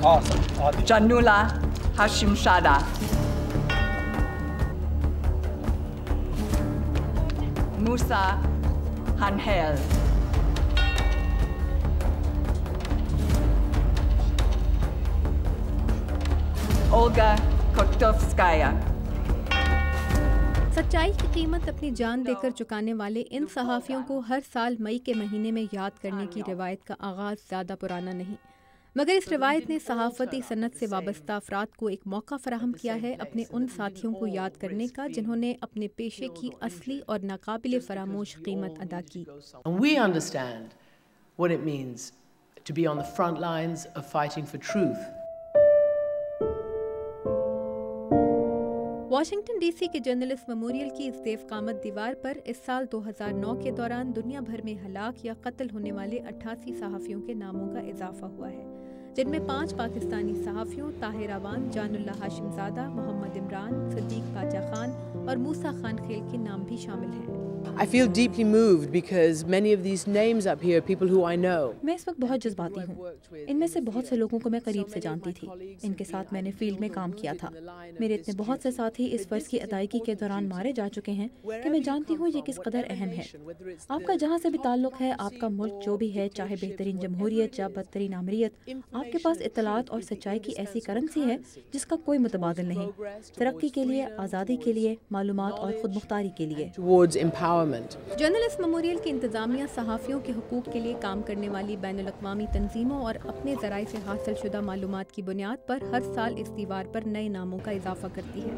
Janula Hashimzada, Musa Hanhel, Olga Kotovskaya. سچائی کی قیمت اپنی جان دے کر چکانے والے ان صحافیوں کو ہر سال مئی کے مہینے میں یاد کرنے کی روایت کا آغاز زیادہ پرانا نہیں، مگر اس روایت نے صحافتی صنعت سے وابستہ افراد کو ایک موقع فراہم کیا ہے اپنے ان ساتھیوں کو یاد کرنے کا جنہوں نے اپنے پیشے کی اصلی اور ناقابل فراموش قیمت ادا کی۔ We understand what it means to be on the front lines of fighting for truth. Washington D C کے جرنلسٹ میموریل کی اس دیو قامت دیوار پر اس سال 2009 کے دوران دنیا بھر میں ہلاک یا قتل ہونے والے 88 صحافیوں کے ناموں کا اضافہ ہوا ہے، جن میں 5 پاکستانی صحافیوں طاہر اعوان، جان اللہ ہاشمزادہ، محمد عمران، صدیق باچا خان اور موسیٰ خان خیل کے نام بھی شامل ہیں۔ I feel deeply moved because many of these names up here are people who I know. میں اس وقت بہت جذباتی ہوں، ان میں سے بہت سے لوگوں کو میں قریب سے جانتی تھی، ان کے ساتھ میں نے فیلڈ میں کام کیا تھا۔ میرے اتنے بہت سے ساتھی اس فرض کی ادائیگی کے دوران مارے جا چکے ہیں کہ میں جانتی ہوں یہ کس قدر اہم ہے۔ آپ کا جہاں سے بھی تعلق ہے، آپ کا ملک جو بھی ہے، چاہے بہترین جمہوریت یا بدترین آمریت، آپ کے پاس اطلاعات اور سچائی کی ایسی کرنسی ہے جس کا کوئی متبادل نہیں، ترقی کے لیے، آزادی کے لیے، معلومات اور خود مختاری کے لیے۔ جرنلسٹ میموریل کی انتظامیہ صحافیوں کے حقوق کے لیے کام کرنے والی بین الاقوامی تنظیموں اور اپنے ذرائع سے حاصل شدہ معلومات کی بنیاد پر ہر سال اس دیوار پر نئے ناموں کا اضافہ کرتی ہے،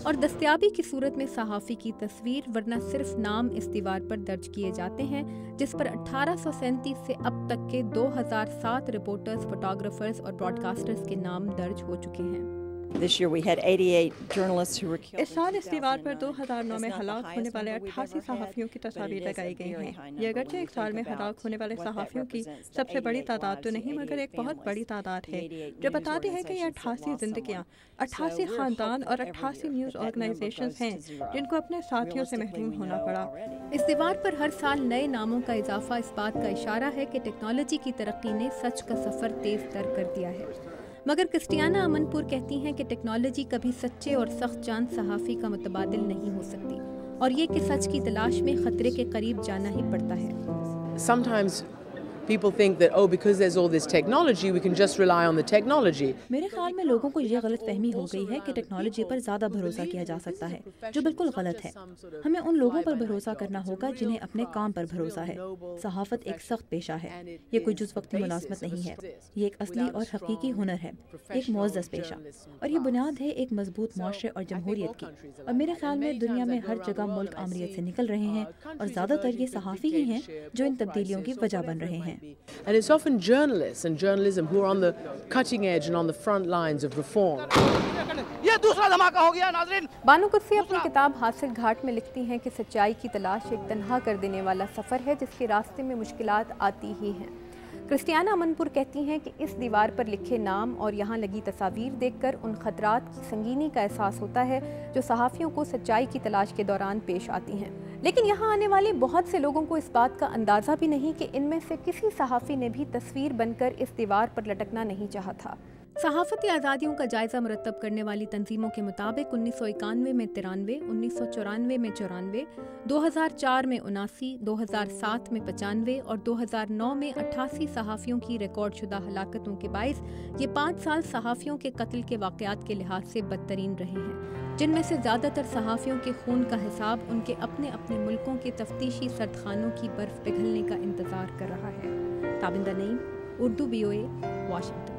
اور دستیابی کی صورت میں صحافی کی تصویر ورنہ صرف نام اس دیوار پر درج کیے جاتے ہیں، جس پر 1837 سے اب تک کے 2007 رپورٹرز، فوٹوگرافرز اور براڈ کاسٹرز کے نام درج ہو چکے ہیں۔ This year we had 88 journalists who were killed. اس سال اس دیوار پر 2009 میں ہلاک ہونے والے 88 صحافیوں کی تصاویر لگائی گئی ہیں۔ یہ اگرچہ ایک سال میں ہلاک ہونے والے صحافیوں کی سب سے بڑی تعداد تو نہیں، مگر ایک بہت بڑی تعداد ہے جو بتاتی ہے کہ یہ 88 زندگیاں، 88 خاندان اور 88 نیوز آرگنائزیشنز ہیں جن کو اپنے ساتھیوں سے محروم ہونا پڑا۔ اس دیوار پر ہر سال نئے ناموں کا اضافہ اس بات کا اشارہ ہے کہ ٹیکنالوجی کی ترقی نے سچ کا سفر تیز تر کر دیا ہے، مگر کرسٹیانا امن پور کہتی ہیں کہ ٹیکنالوجی کبھی سچے اور سخت جان صحافی کا متبادل نہیں ہو سکتی، اور یہ کہ سچ کی تلاش میں خطرے کے قریب جانا ہی پڑتا ہے۔ Sometimes people think that, oh, because there's all this technology, we can just rely on the technology. میرے خیال میں لوگوں کو یہ غلط فہمی ہو گئی ہے کہ ٹیکنالوجی پر زیادہ بھروسہ کیا جا سکتا ہے، جو بالکل غلط ہے۔ ہمیں ان لوگوں پر بھروسہ کرنا ہوگا جنہیں اپنے کام پر بھروسہ ہے۔ صحافت ایک سخت پیشہ ہے، یہ کوئی جز وقتی ملازمت نہیں ہے، یہ ایک اصلی اور حقیقی ہنر ہے، ایک معزز پیشہ، اور یہ بنیاد ہے ایک مضبوط معاشرے اور جمہوریت کی۔ اور میرے خیال میں دنیا میں ہر جگہ ملک آمریت سے نکل رہے ہیں، اور زیادہ تر یہ صحافی ہی ہیں جو ان تبدیلیوں کی وجہ بن رہے ہیں۔ And it's often journalists and journalism who are on the cutting edge and on the front lines of reform. Bano قدسی اپنی کتاب حاصل گھاٹ میں لکھتی ہیں کہ سچائی کی تلاش ایک تنہا کر دینے والا سفر ہے جس کے راستے میں مشکلات آتی ہی ہیں۔ کرسٹیانا امن پور کہتی ہیں کہ اس دیوار پر لکھے نام اور یہاں لگی تصاویر دیکھ کر ان خطرات کی سنگینی کا احساس ہوتا ہے جو صحافیوں کو سچائی کی تلاش کے دوران پیش آتی ہیں، لیکن یہاں آنے والے بہت سے لوگوں کو اس بات کا اندازہ بھی نہیں کہ ان میں سے کسی صحافی نے بھی تصویر بن کر اس دیوار پر لٹکنا نہیں چاہا تھا۔ صحافتی آزادیوں کا جائزہ مرتب کرنے والی تنظیموں کے مطابق 1991 میں 93، 1994 میں 94، 2004 میں 79، 2007 میں 95 اور 2009 میں 88 صحافیوں کی ریکارڈ شدہ ہلاکتوں کے باعث یہ 5 سال صحافیوں کے قتل کے واقعات کے لحاظ سے بدترین رہے ہیں، جن میں سے زیادہ تر صحافیوں کے خون کا حساب ان کے اپنے اپنے ملکوں کے تفتیشی سردخانوں کی برف پگھلنے کا انتظار کر رہا ہے۔ تابندہ نعیم، اردو BOA، واشنگٹن۔